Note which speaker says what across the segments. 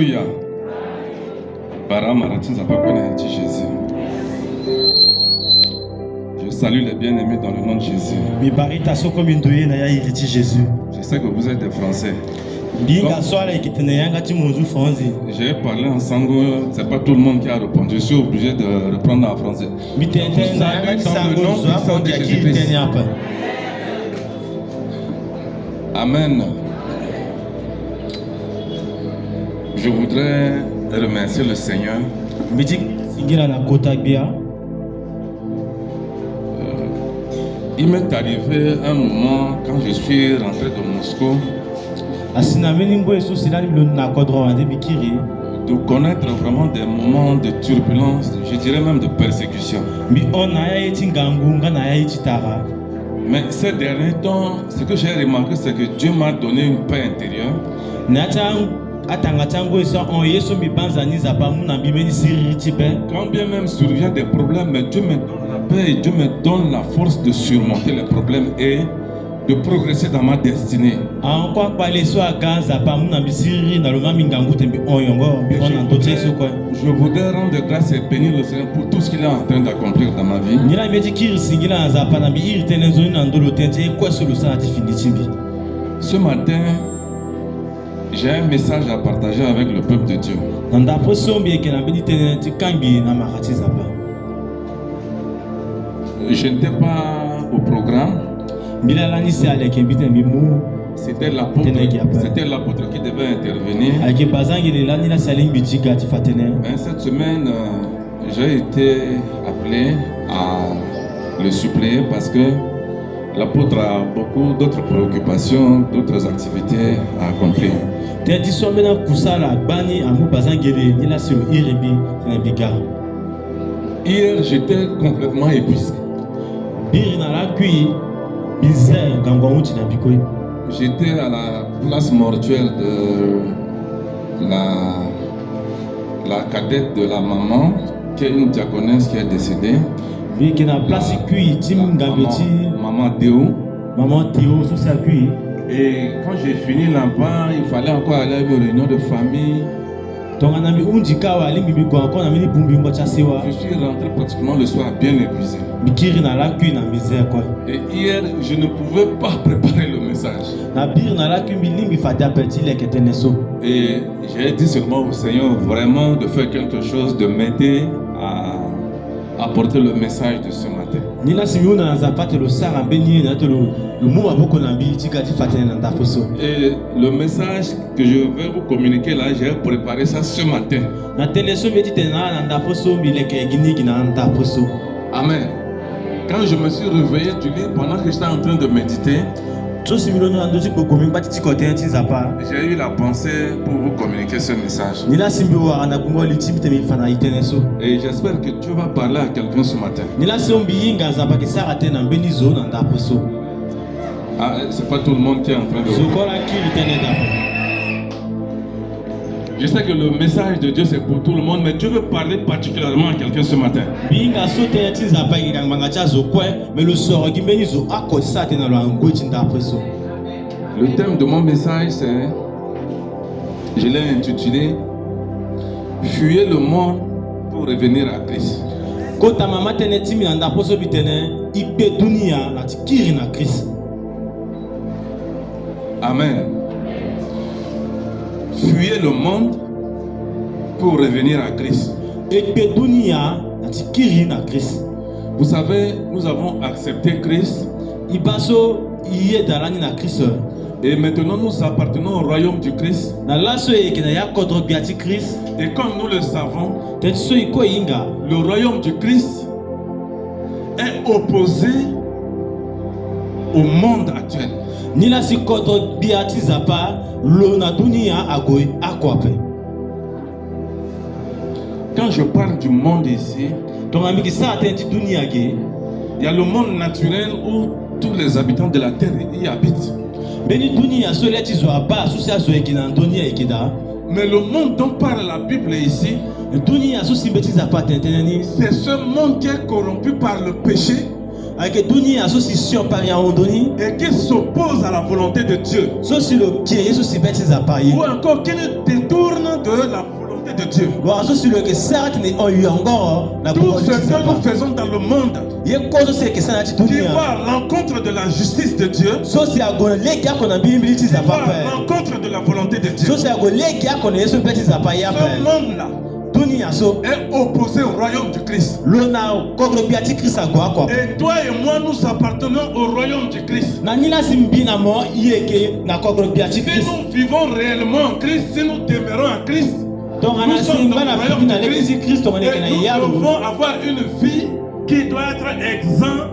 Speaker 1: Alléluia. Jésus. Je salue les bien-aimés dans le nom de Jésus. Je sais que vous êtes des Français. J'ai parlé en sango, c'est pas tout le monde qui a répondu. Je suis obligé de reprendre en français. Dans le nom puissant de Jésus-Christ. Amen. Je voudrais remercier le Seigneur. Il m'est arrivé un moment quand je suis rentré de Moscou de connaître vraiment des moments de turbulence, je dirais même de persécution. Mais ces derniers temps, ce que j'ai remarqué, c'est que Dieu m'a donné une paix intérieure. Quand bien même survient des problèmes, mais Dieu me donne la paix et Dieu me donne la force de surmonter les problèmes et de progresser dans ma destinée. Je voudrais rendre grâce et bénir le Seigneur pour tout ce qu'il est en train d'accomplir dans ma vie. Ce matin, j'ai un message à partager avec le peuple de Dieu. Je n'étais pas au programme. C'était l'apôtre qui devait intervenir. Mais cette semaine, j'ai été appelé à le suppléer parce que l'apôtre a beaucoup d'autres préoccupations, d'autres activités à accomplir. Hier, j'étais complètement épuisé. J'étais à la place mortuaire de la cadette de la maman, qui est une diaconesse qui est décédée. Maman Théo. Et quand j'ai fini là-bas, il fallait encore aller à une réunion de famille. Je suis rentré pratiquement le soir bien épuisé. Et hier, je ne pouvais pas préparer le message. Et j'ai dit seulement au Seigneur vraiment de faire quelque chose, de m'aider à apporter le message de ce matin. Et le message que je vais vous communiquer là, j'ai préparé ça ce matin. Amen. Quand je me suis réveillé du lit, pendant que j'étais en train de méditer, j'ai eu la pensée pour vous communiquer ce message. Et j'espère que tu vas parler à quelqu'un ce matin. Ah, c'est pas tout le monde qui est en train de vous. Je sais que le message de Dieu c'est pour tout le monde, mais Dieu veut parler particulièrement à quelqu'un ce matin. Le thème de mon message c'est, je l'ai intitulé Fuyez le monde pour revenir à Christ. Amen. Fuyez le monde pour revenir à Christ. Vous savez, nous avons accepté Christ. Et maintenant nous appartenons au royaume du Christ. Et comme nous le savons, le royaume du Christ est opposé au monde actuel. Quand je parle du monde ici, il y a le monde naturel où tous les habitants de la terre y habitent. Mais le monde dont parle la Bible ici, c'est ce monde qui est corrompu par le péché
Speaker 2: et qui s'oppose à la volonté de Dieu, ou encore qui nous détourne de la volonté de Dieu. Tout ce que nous faisons dans le monde qui va à l'encontre de la justice de Dieu, qui va à l'encontre de la volonté de Dieu. Ce monde-là est opposé au royaume du Christ. Et toi et moi, nous appartenons au royaume du Christ. Si nous vivons réellement en Christ, si nous demeurons en Christ, nous sommes dans le royaume de Christ et nous devons avoir une vie qui doit être exempte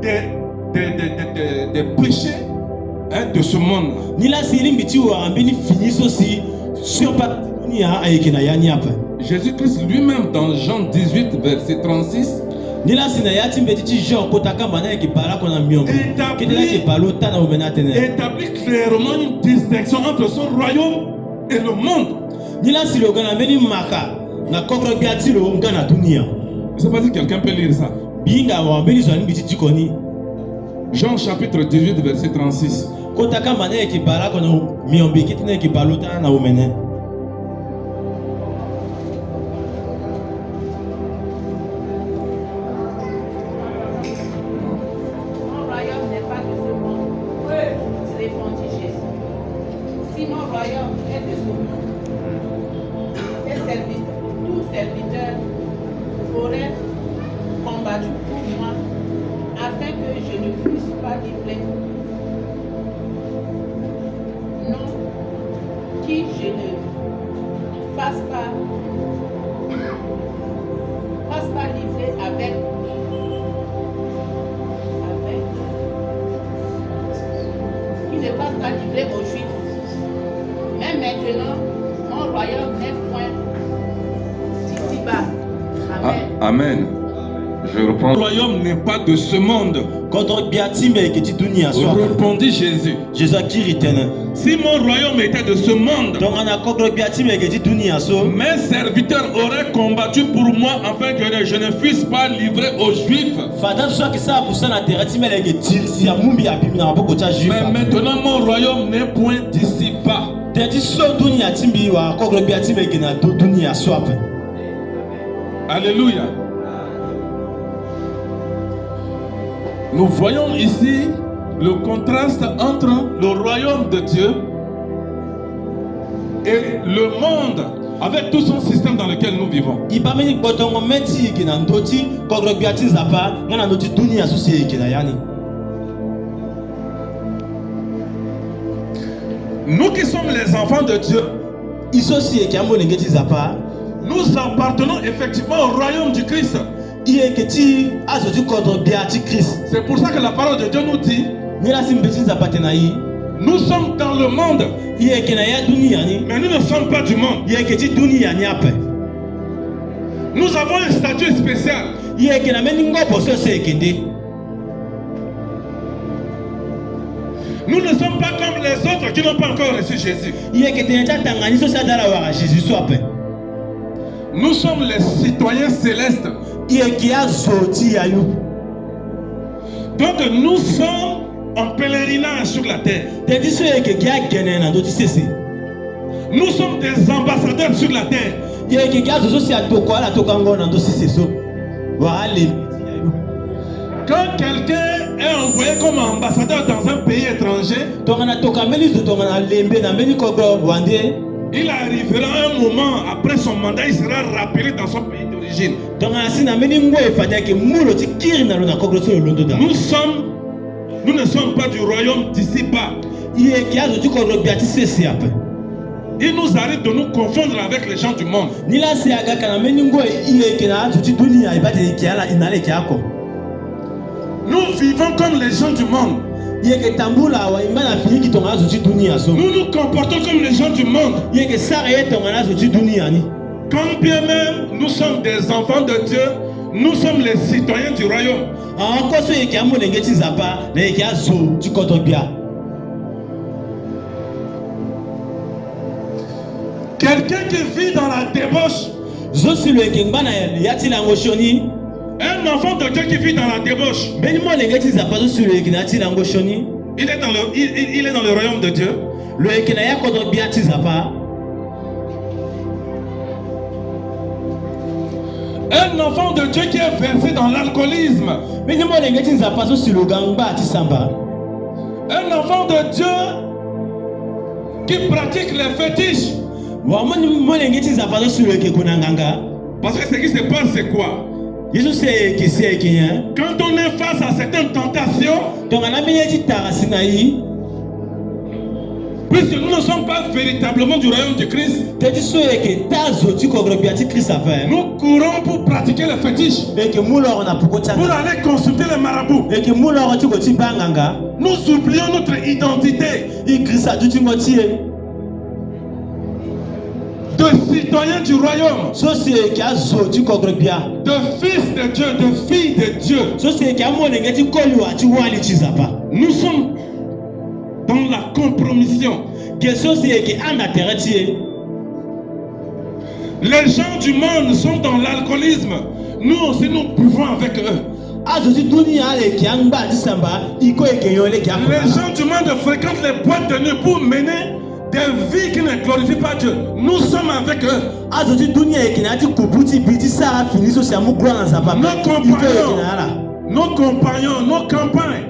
Speaker 2: des péchés de ce monde. Jésus-Christ lui-même dans Jean 18 verset 36 établit clairement une distinction entre son royaume et le monde. Je ne sais pas si quelqu'un peut lire ça. Jean chapitre 18 verset 36. Amen. Je reprends. Le royaume n'est pas de ce monde. Répondit Jésus. Si mon royaume était de ce monde, mes serviteurs auraient combattu pour moi afin que je ne fusse pas livré aux Juifs. Mais maintenant mon royaume n'est point d'ici-bas. Alléluia. Nous voyons ici le contraste entre le royaume de Dieu et le monde avec tout son système dans lequel nous vivons. Nous qui sommes les enfants de Dieu, nous appartenons effectivement au royaume du Christ. C'est pour ça que la parole de Dieu nous dit, nous sommes dans le monde, mais nous ne sommes pas du monde. Nous avons un statut spécial. Nous ne sommes pas comme les autres qui n'ont pas encore reçu Jésus. Nous sommes les citoyens célestes. Donc nous sommes en pèlerinage sur la terre. Nous sommes des ambassadeurs sur la terre. Quand quelqu'un est envoyé comme ambassadeur dans un pays étranger, il arrivera un moment après son mandat, il sera rappelé dans son pays d'origine. Nous ne sommes pas du royaume d'ici-bas. Il nous arrive de nous confondre avec les gens du monde. Nous vivons comme les gens du monde. Nous nous comportons comme les gens du monde. Quand bien même nous sommes des enfants de Dieu, nous sommes les citoyens du royaume. Quelqu'un qui vit dans la débauche Un enfant de Dieu qui vit dans la débauche, il est dans le royaume de Dieu. Un enfant de Dieu qui est versé dans l'alcoolisme, un enfant de Dieu qui pratique les fétiches. Parce que ce qui se passe, c'est quoi? Quand on est face à certaines tentations, puisque nous ne sommes pas véritablement du royaume de Christ, nous courons pour pratiquer les fétiches, pour aller consulter les marabouts. Nous oublions notre identité de citoyens du royaume, de fils de Dieu, de filles de Dieu. Nous sommes dans la compromission. Les gens du monde sont dans l'alcoolisme. Nous aussi, nous buvons avec eux. Les gens du monde fréquentent les boîtes de nuit pour mener des vies qui ne glorifient pas Dieu. Nous sommes avec eux. Nos compagnons, nos campagnes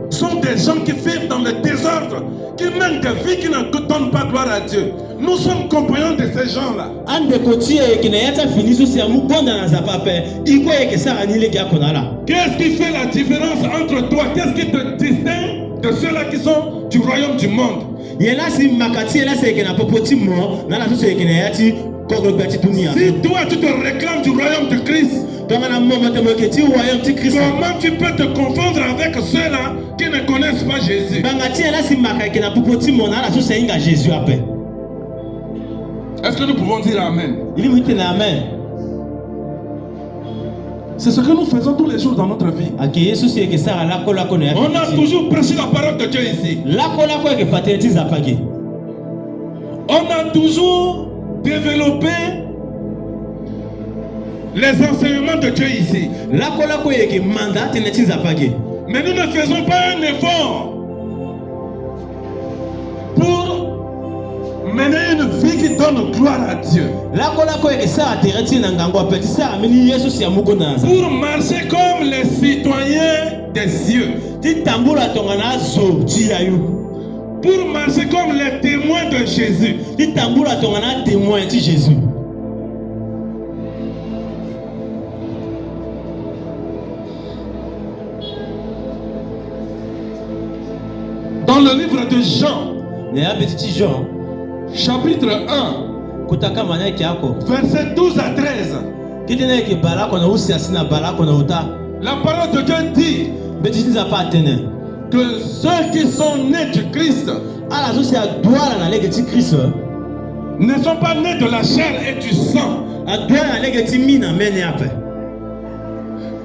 Speaker 2: sont des gens qui vivent dans le désordre, qui mènent des vies qui ne donnent pas gloire à Dieu. Nous sommes compagnons de ces gens-là. Qu'est-ce qui fait la différence entre toi? Qu'est-ce qui te distingue de ceux-là qui sont du royaume du monde? Si toi tu te réclames du royaume de Christ, comment tu peux te confondre avec ceux-là qui ne connaissent pas Jésus? Est-ce que nous pouvons dire Amen? C'est ce que nous faisons tous les jours dans notre vie. On a toujours prêché la parole de Dieu ici. On a toujours développé les enseignements de Dieu ici. Mais nous ne faisons pas un effort pour mener une vie qui donne gloire à Dieu. Pour marcher comme les citoyens des cieux. Pour marcher comme les témoins de Jésus. Dans le livre de Jean, chapitre 1, verset 12 à 13, la parole de Dieu dit que ceux qui sont nés du Christ ne sont pas nés de la chair et du sang.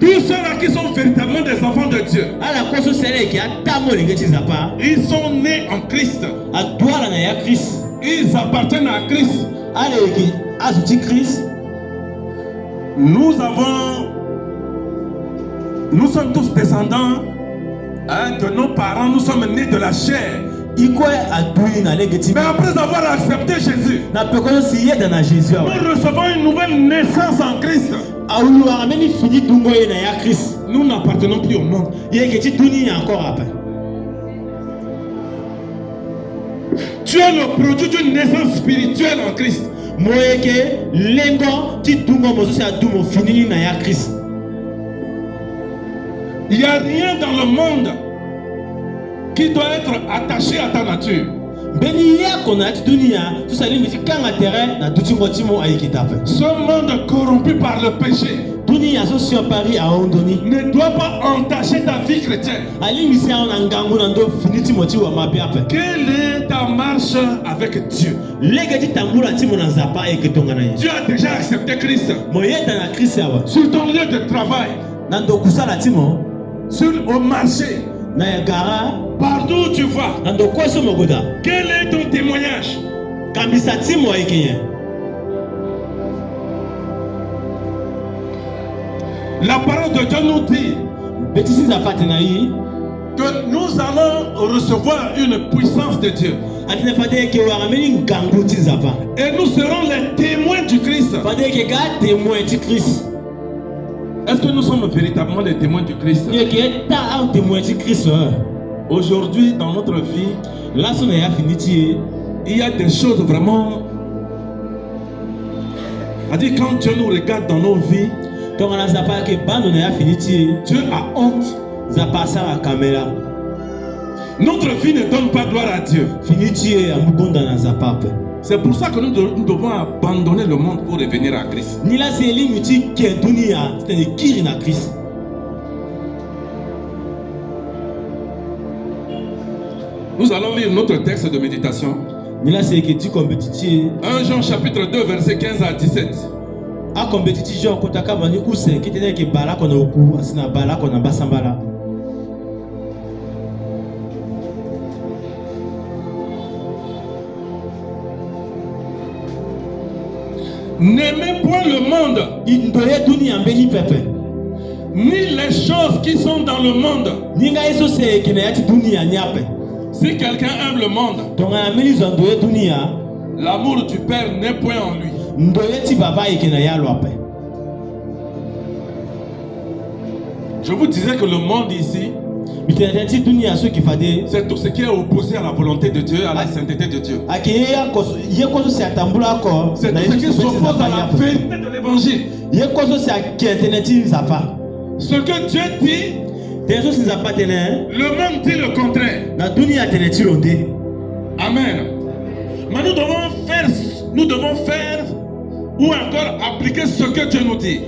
Speaker 2: Tous ceux-là qui sont véritablement des enfants de Dieu, ils sont nés en Christ. Ils appartiennent à Christ. Nous sommes tous descendants de nos parents. Nous sommes nés de la chair. Mais après avoir accepté Jésus, nous recevons une nouvelle naissance en Christ. Nous n'appartenons plus au monde. Tu es le produit d'une naissance spirituelle en Christ. Il n'y a rien dans le monde qui doit être attaché à ta nature. Ce monde corrompu par le péché ne doit pas entacher ta vie chrétienne. Quelle est ta marche avec Dieu? Tu as déjà accepté Christ sur ton lieu de travail, au marché, partout où tu vas. Quel est ton témoignage? La parole de Dieu nous dit que nous allons recevoir une puissance de Dieu. Et nous serons les témoins du Christ. Est-ce que nous sommes véritablement les témoins du Christ? Aujourd'hui, dans notre vie, il y a des choses vraiment... C'est-à-dire, quand Dieu nous regarde dans nos vies, Dieu a honte. Notre vie ne donne pas gloire à Dieu. C'est pour ça que nous devons abandonner le monde pour revenir à Christ. Nous allons lire notre texte de méditation. 1 Jean chapitre 2 verset 15 à 17. N'aimez point le monde, ni les choses qui sont dans le monde. Si quelqu'un aime le monde, l'amour du Père n'est point en lui. Je vous disais que le monde ici, c'est tout ce qui est opposé à la volonté de Dieu, à la sainteté de Dieu. C'est tout ce qui s'oppose à la vérité de l'évangile. Ce que Dieu dit, le monde dit le contraire. Amen. Mais nous devons faire ou encore appliquer ce que Dieu nous dit.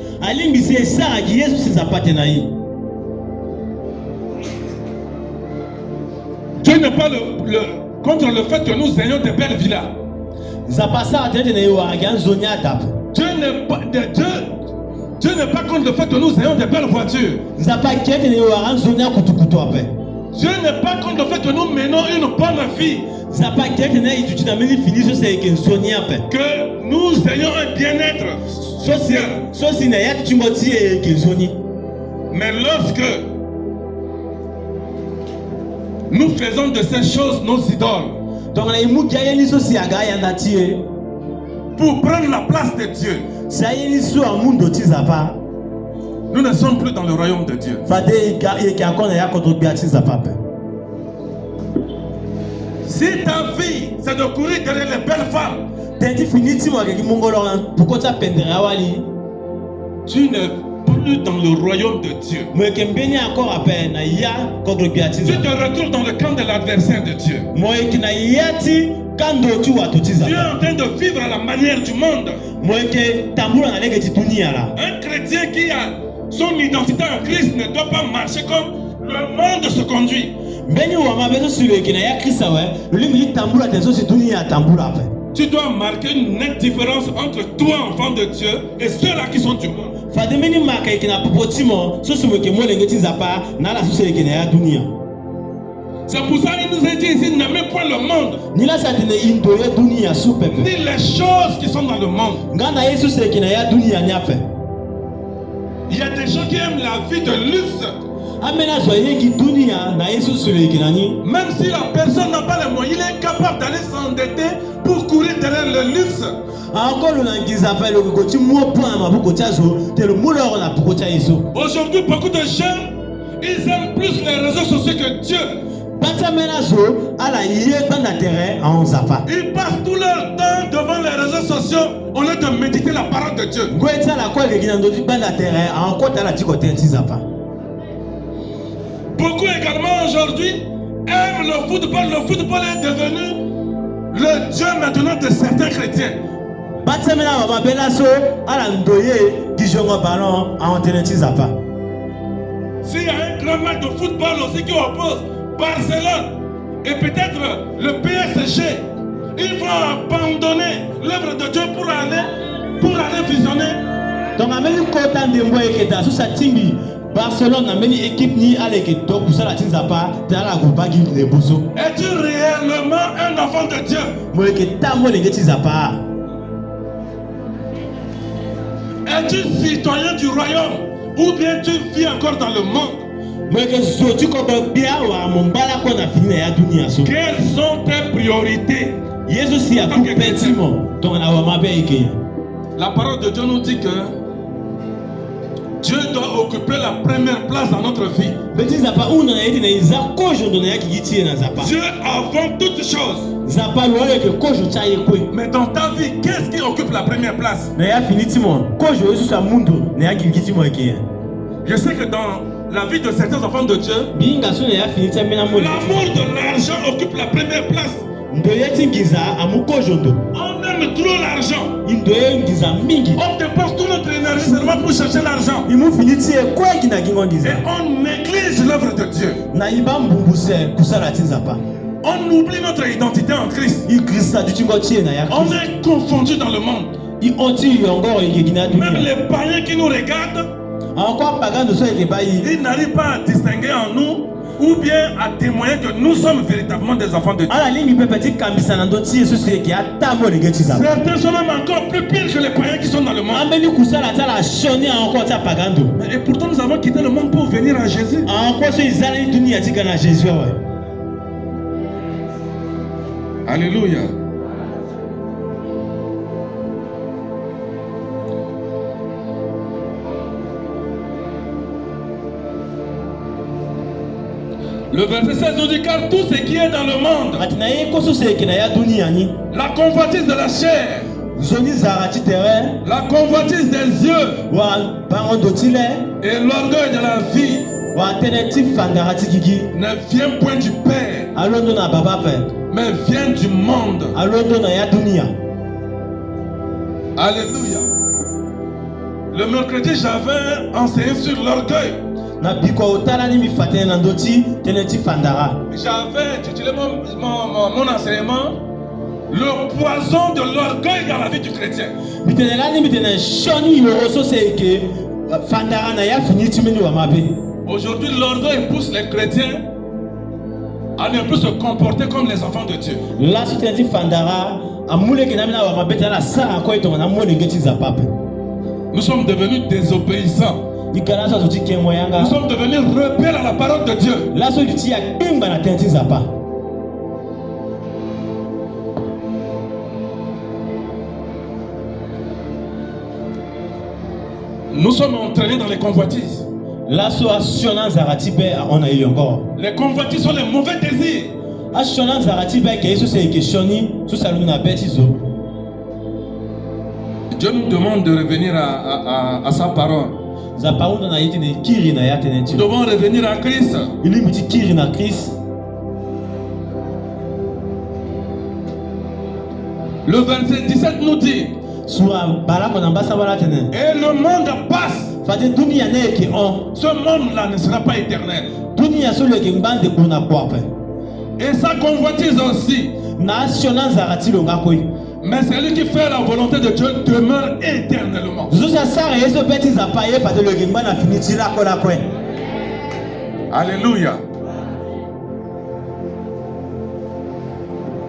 Speaker 2: Dieu n'est pas contre le fait que nous ayons de belles villas. Dieu n'est pas contre le fait que nous ayons de belles voitures. Dieu n'est pas contre le fait que nous menons une bonne vie. Que nous ayons un bien-être social. Mais lorsque nous faisons de ces choses nos idoles pour prendre la place de Dieu, nous ne sommes plus dans le royaume de Dieu. Si ta vie c'est de courir derrière les belles femmes, tu n'es plus dans le royaume de Dieu. Tu te retrouves dans le camp de l'adversaire de Dieu. Tu es en train de vivre à la manière du monde. Un chrétien qui a son identité en Christ ne doit pas marcher comme le monde se conduit. Tu dois marquer une nette différence entre toi, enfant de Dieu, et ceux-là qui sont du monde. C'est pour ça qu'il nous a dit ici, n'aimez point le monde, ni les choses qui sont dans le monde. Il y a des gens qui aiment la vie de luxe. Même si la personne n'a pas les moyens, il est capable d'aller s'endetter pour courir derrière le luxe. Aujourd'hui, beaucoup de jeunes, ils aiment plus les réseaux sociaux que Dieu. Ils passent tout leur temps devant les réseaux sociaux au lieu de méditer la parole de Dieu. Beaucoup également aujourd'hui aiment le football. Le football est devenu le Dieu maintenant de certains chrétiens. S'il y a un grand match de football aussi qui oppose Barcelone et peut-être le PSG, ils vont abandonner l'œuvre de Dieu pour aller visionner. Barcelone a mené équipe ni à l'équipe pour ça la tinzapa dans la goubagi les bosso. Es-tu réellement un enfant de Dieu? Es-tu citoyen du royaume ou bien tu vis encore dans le monde. Quelles sont tes priorités? La parole de Dieu nous dit que Dieu doit occuper la première place dans notre vie. Dieu avant toutes choses. Mais dans ta vie, qu'est-ce qui occupe la première place? Je sais que dans la vie de certains enfants de Dieu, l'amour de l'argent occupe la première place. On aime trop l'argent. On dépense toute notre énergie seulement pour chercher l'argent. Et on néglige l'œuvre de Dieu. On oublie notre identité en Christ. On est confondu dans le monde. Même les païens qui nous regardent, ils n'arrivent pas à distinguer en nous ou bien à témoigner que nous sommes véritablement des enfants de Dieu. Certains sont même encore plus pires que les païens qui sont dans le monde. Et pourtant nous avons quitté le monde pour venir à Jésus. Alléluia. Le verset 16 nous dit car tout ce qui est dans le monde, la convoitise de la chair, la convoitise des yeux et l'orgueil de la vie ne vient point du Père, mais vient du monde. Alléluia. Le mercredi, j'avais enseigné sur l'orgueil. J'avais intitulé mon enseignement le poison de l'orgueil dans la vie du chrétien. Aujourd'hui, l'orgueil pousse les chrétiens à ne plus se comporter comme les enfants de Dieu. Nous sommes devenus désobéissants. Nous sommes devenus rebelles à la parole de Dieu. Nous sommes entraînés dans les convoitises. Les convoitises sont les mauvais désirs. Dieu nous demande de revenir à sa parole. Nous devons revenir à Christ. Le verset 17 nous dit et le monde passe. Ce monde-là ne sera pas éternel. Et sa convoitise aussi. Mais celui qui fait la volonté de Dieu demeure éternellement. Alléluia.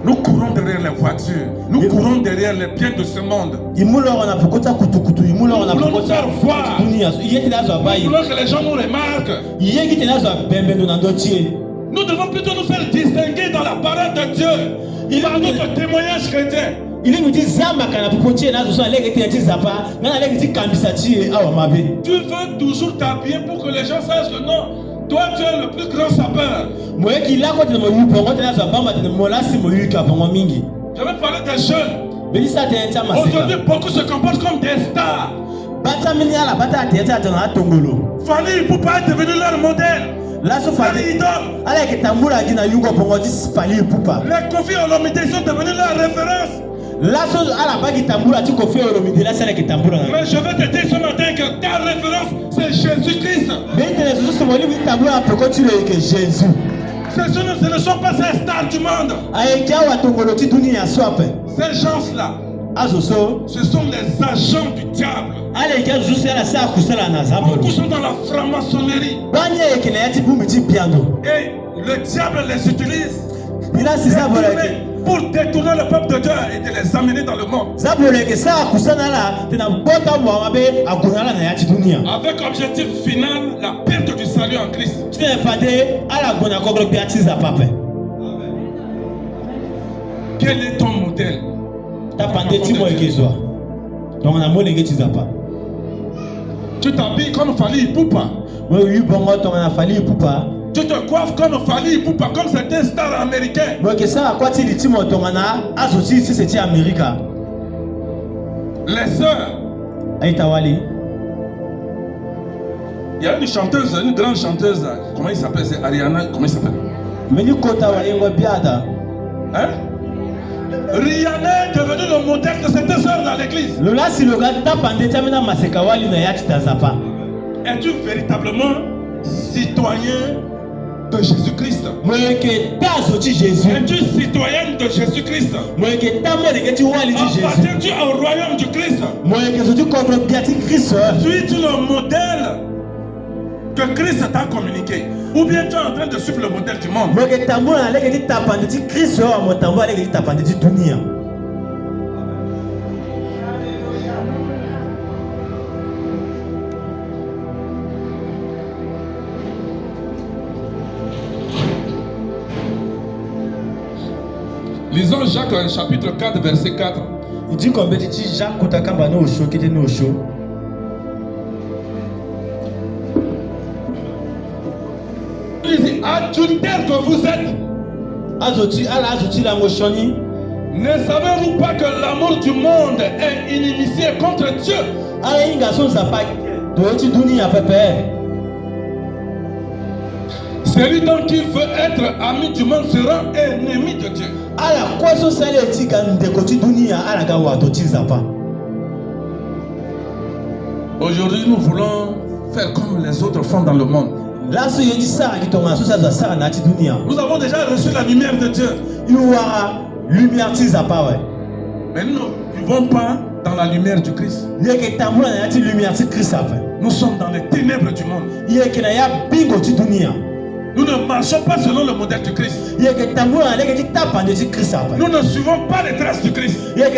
Speaker 2: Nous courons derrière les voitures. Nous courons derrière les biens de ce monde. Nous voulons nous faire voir. Nous voulons que les gens nous remarquent. Nous devons plutôt nous faire distinguer dans la parole de Dieu par notre témoignage chrétien. Tu veux toujours t'habiller pour que les gens sachent que non, toi tu es le plus grand sapeur. Je vais parler des jeunes. Aujourd'hui, beaucoup se comportent comme des stars. Fali Ipupa est devenu leur modèle. Leur idole. Les Kofi Olomide sont devenus leur référence. Mais je vais te dire ce matin que ta référence c'est Jésus-Christ. Ce ne sont pas ces stars du monde. Ces gens-là, ce sont les agents du diable. Beaucoup sont dans la franc-maçonnerie. Et le diable les utilise pour détourner le peuple de Dieu et de les amener dans le monde. Avec objectif final, la perte du salut en Christ. Quel est ton modèle? Tu t'habilles comme Fally Ipupa. Tu te coiffes comme Fally Ipupa, comme certains stars américains. Les sœurs. Il y a une chanteuse, une grande chanteuse. Comment il s'appelle? C'est Ariana. Comment il s'appelle? Hein? Rihanna est devenue le modèle de cette sœur dans l'église. Es-tu véritablement citoyen de Jésus-Christ? Es-tu citoyenne de Jésus-Christ? Appartiens-tu au royaume du Christ? Suis-tu le modèle que Christ t'a communiqué? Ou bien tu es en train de suivre le modèle du monde? Lisons Jacques chapitre 4 verset 4.
Speaker 3: Il dit qu'on Jacques Kotakamba no show qui était no show.
Speaker 2: Il dit adultère que vous êtes. Ne savez-vous pas que l'amour du monde est inimitié contre Dieu? Celui donc qui veut être ami du monde sera ennemi de Dieu. Aujourd'hui, nous voulons faire comme les autres font dans le monde. Nous avons déjà reçu la lumière de Dieu. Mais nous ne vivons pas dans la lumière du Christ. Nous sommes dans les ténèbres du monde. Nous ne marchons pas selon le modèle du Christ. Nous ne suivons pas les traces du Christ. Si nous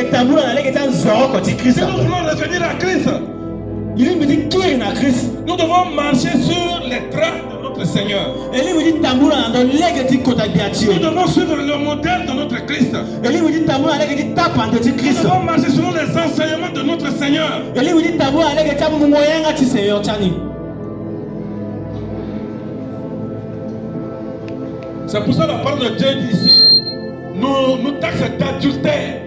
Speaker 2: voulons revenir à Christ, nous devons marcher sur les traces de notre Seigneur. Nous devons suivre le modèle de notre Christ. Nous devons marcher selon les enseignements de notre Seigneur. C'est pour ça que la parole de Dieu dit ici, nous taxe d'adultère.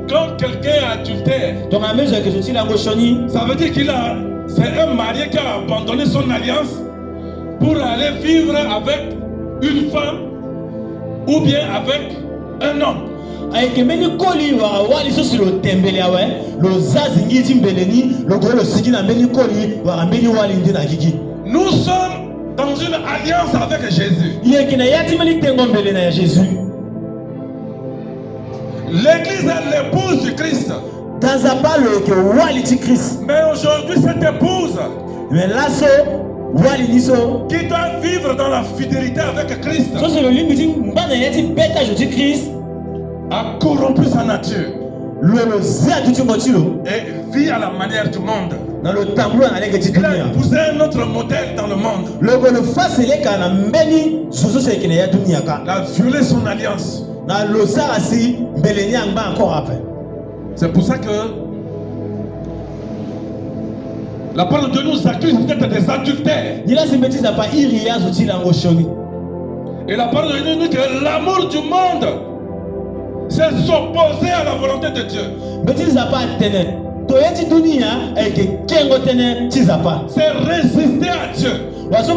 Speaker 2: Quand quelqu'un est adultère, ça veut dire c'est un marié qui a abandonné son alliance pour aller vivre avec une femme ou bien avec un homme. Nous sommes dans une alliance avec Jésus. L'église est l'épouse du Christ. Mais aujourd'hui, cette épouse qui doit vivre dans la fidélité avec Christ a corrompu sa nature et vit à la manière du monde. Il a épousé un autre modèle dans le monde. Il a violé son alliance. C'est pour ça que la parole de Dieu nous accuse d'être des adultères. Et la parole de Dieu nous dit que l'amour du monde, c'est s'opposer à la volonté de Dieu. C'est résister à Dieu. C'est se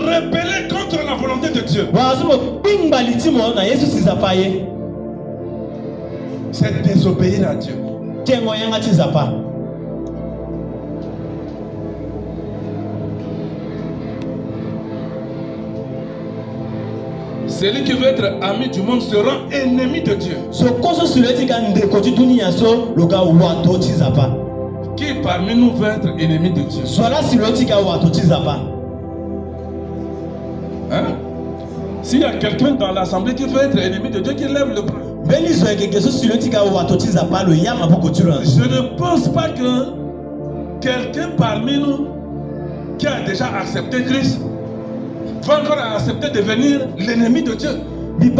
Speaker 2: rebeller contre la volonté de Dieu. C'est désobéir à Dieu. Celui qui veut être ami du monde sera ennemi de Dieu. Qui parmi nous veut être ennemi de Dieu? Hein? S'il y a quelqu'un dans l'assemblée qui veut être ennemi de Dieu, qui lève le bras. Je ne pense pas que quelqu'un parmi nous qui a déjà accepté Christ va encore accepter de devenir l'ennemi de Dieu. Nous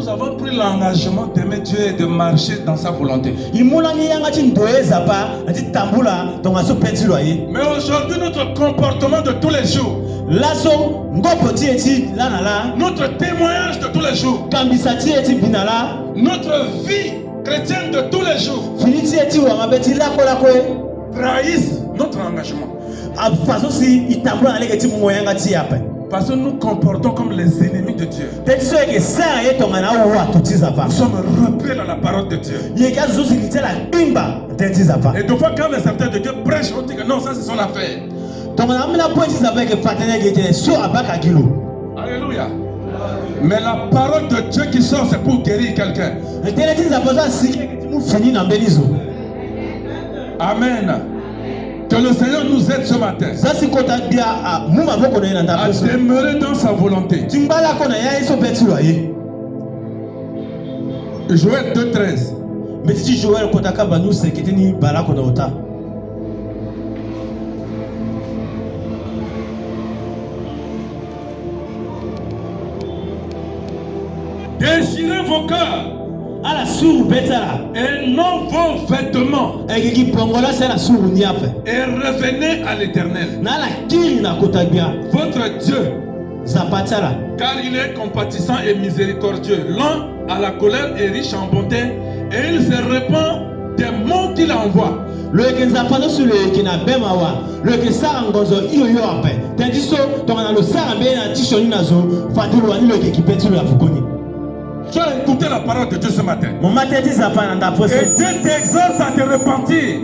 Speaker 2: avons pris l'engagement d'aimer Dieu et de marcher dans sa volonté. Mais aujourd'hui, notre comportement de tous les jours, notre témoignage de tous les jours, notre vie chrétienne de tous les jours, trahissent notre engagement. Parce que nous comportons comme les ennemis de Dieu. Nous sommes rebelles à la parole de Dieu. Et donc quand les serviteurs de Dieu prêchent, on dit que non, ça c'est son affaire. Alléluia. Mais la parole de Dieu qui sort, c'est pour guérir quelqu'un. Amen. Que le Seigneur nous aide ce matin à demeurer dans sa volonté. Joël 2:13. Déchirez vos cœurs et non vos vêtements et revenez à l'Éternel votre Dieu, car il est compatissant et miséricordieux, lent à la colère et riche en bonté, et il se répand des mots qu'il envoie. Tu as écouté la parole de Dieu ce matin. Et Dieu t'exhorte à te repentir.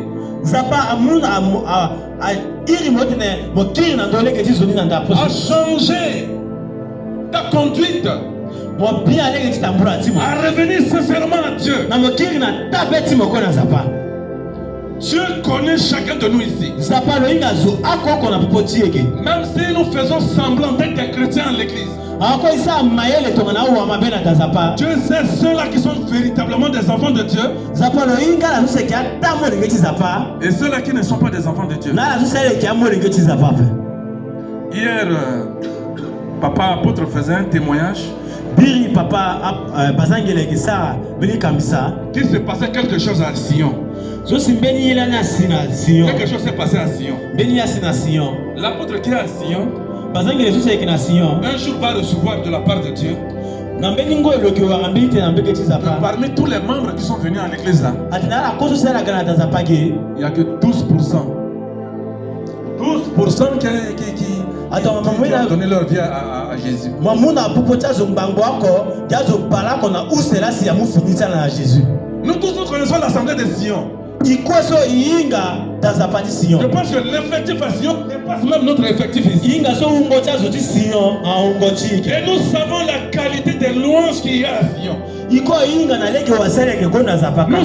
Speaker 2: À changer ta conduite. À revenir sincèrement à Dieu. Dieu connaît chacun de nous ici. Même si nous faisons semblant d'être des chrétiens en l'église, Dieu sait ceux-là qui sont véritablement des enfants de Dieu et ceux-là qui ne sont pas des enfants de Dieu. Hier, papa apôtre faisait un témoignage qu'il se passait quelque chose à Sion. Quelque chose s'est passé à Sion. L'apôtre qui est à Sion, un jour va recevoir de la part de Dieu parmi tous les membres qui sont venus à l'église là, il n'y a que 12%. 12% qui ont donné leur vie à Jésus. Nous tous nous connaissons l'assemblée de Sion. Je pense que l'effectif à Sion dépasse même notre effectif ici. Et nous savons la qualité des louanges qu'il y a à Sion. Nous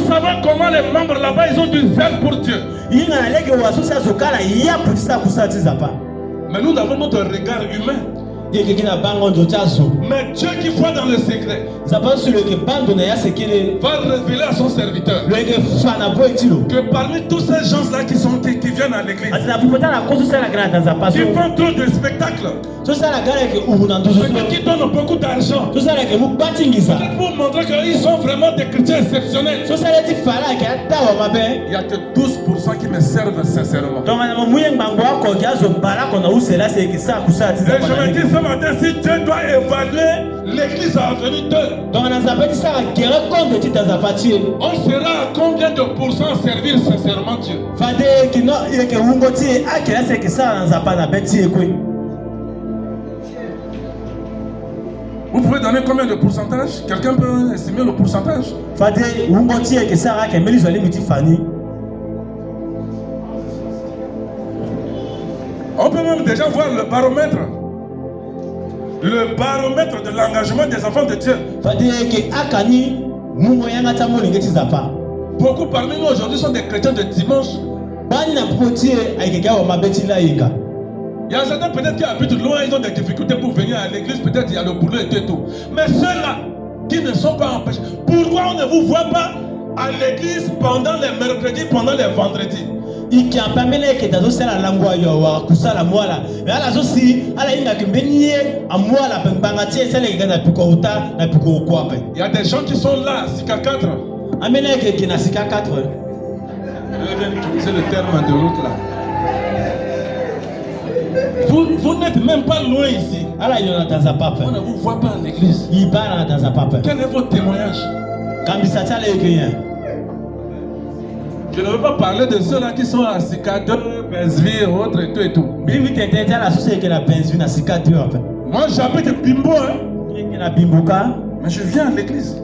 Speaker 2: savons comment les membres là-bas ils ont du zèle pour Dieu. Mais nous avons notre regard humain. Mais Dieu qui voit dans le secret va révéler à son serviteur que parmi tous ces gens-là qui viennent à l'église, qui font trop de spectacles, qui donnent beaucoup d'argent, peut-être pour montrer qu'ils sont vraiment des chrétiens exceptionnels, il n'y a que 12% qui me servent sincèrement. Et je me dis ce matin, si Dieu doit évaluer l'église à venir d'eux, on sera à combien de pourcents à servir sincèrement Dieu? Vous pouvez donner combien de pourcentage? Quelqu'un peut estimer le pourcentage? On peut même déjà voir le baromètre. Le baromètre de l'engagement des enfants de Dieu. Beaucoup parmi nous aujourd'hui sont des chrétiens de dimanche. Il y a certains peut-être qui habitent loin, ils ont des difficultés pour venir à l'église, peut-être il y a le boulot et tout. Mais ceux-là qui ne sont pas empêchés, pourquoi on ne vous voit pas à l'église pendant les mercredis, pendant les vendredis?
Speaker 3: Iki ampamele ke dazo sala langwa yo wa kusala mwala mais ala zo si ala inga kimbenye amwala pembanga tie sala ke na piko uta na piko kwape.
Speaker 2: Il y a des gens qui sont là, Sika 4.
Speaker 3: Amene ke kina Sika 4.
Speaker 2: C'est le terme de route là. Vous n'êtes même pas loin ici.
Speaker 3: Ala yona dans papa.
Speaker 2: On ne vous voit pas à l'église.
Speaker 3: Il parle dans papa.
Speaker 2: Quel est votre témoignage?
Speaker 3: Kambisa tala ekenya.
Speaker 2: Je ne veux pas parler de ceux-là qui sont à Sika 2, Benzville, autres et tout et tout. Moi j'habite Bimbo, hein. Mais je viens à l'église.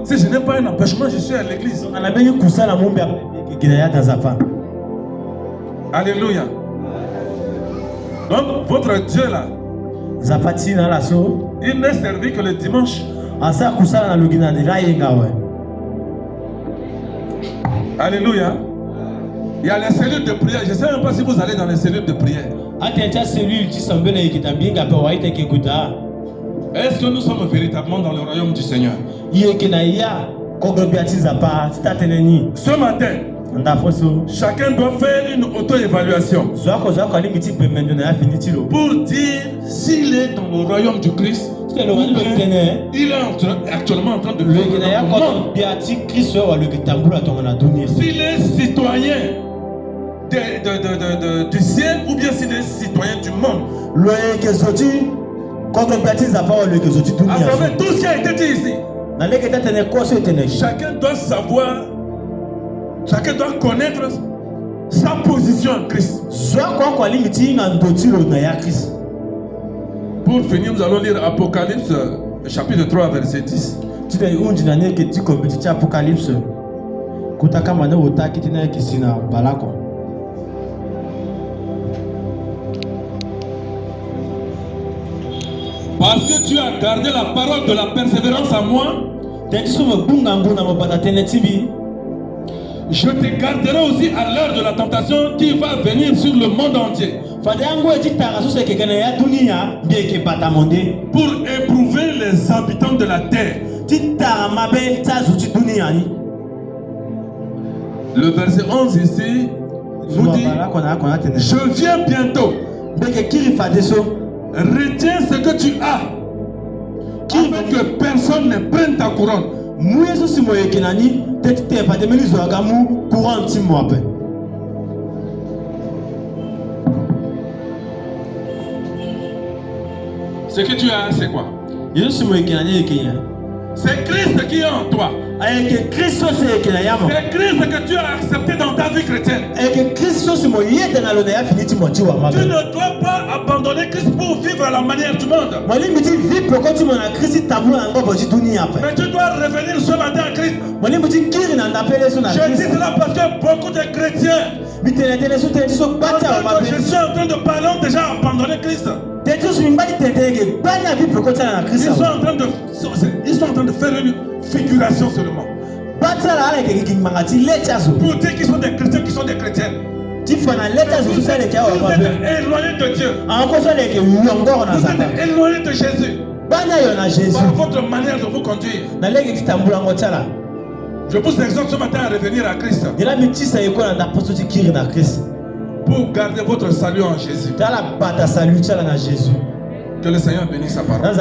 Speaker 2: Si je n'ai pas un empêchement, je suis à l'église. Alléluia. Donc votre Dieu là, il n'est servi que le dimanche. Alléluia. Il y a les cellules de prière. Je ne sais même pas si vous allez dans les cellules de prière. Est-ce que nous sommes véritablement dans le royaume du Seigneur? Ce matin, chacun doit faire une auto-évaluation pour dire s'il est dans le royaume du Christ. Il est actuellement en train de vivre. S'il est citoyen du ciel ou bien s'il est citoyen du monde. À travers tout ce qui a été dit ici, chacun doit savoir, chacun doit connaître sa position en Christ. Pour finir, nous allons lire Apocalypse chapitre 3 verset 10. Parce que tu as gardé la parole de la persévérance à moi, je te garderai aussi à l'heure de la tentation qui va venir sur le monde entier. Pour éprouver les habitants de la terre. Le verset 11 ici nous dit: je viens bientôt. Retiens ce que tu as, afin que personne ne prenne ta couronne. Ce que tu as, c'est quoi? C'est Christ qui est en toi. C'est Christ que tu as accepté dans ta vie chrétienne. Tu ne dois pas abandonner Christ pour vivre à la manière du monde. Mais tu dois revenir ce matin à Christ. Je dis cela parce que beaucoup de chrétiens, je suis en train de parler, ont déjà abandonné Christ. Ils sont en train de faire une figuration seulement. Pour dire qu'ils sont des chrétiens, qui sont des chrétiennes. Vous êtes éloignés de Dieu. Vous êtes éloignés de Jésus. Par votre manière de vous conduire. Je vous exhorte ce matin à revenir à Christ. Pour garder votre salut en Jésus. Que le Seigneur bénisse sa parole.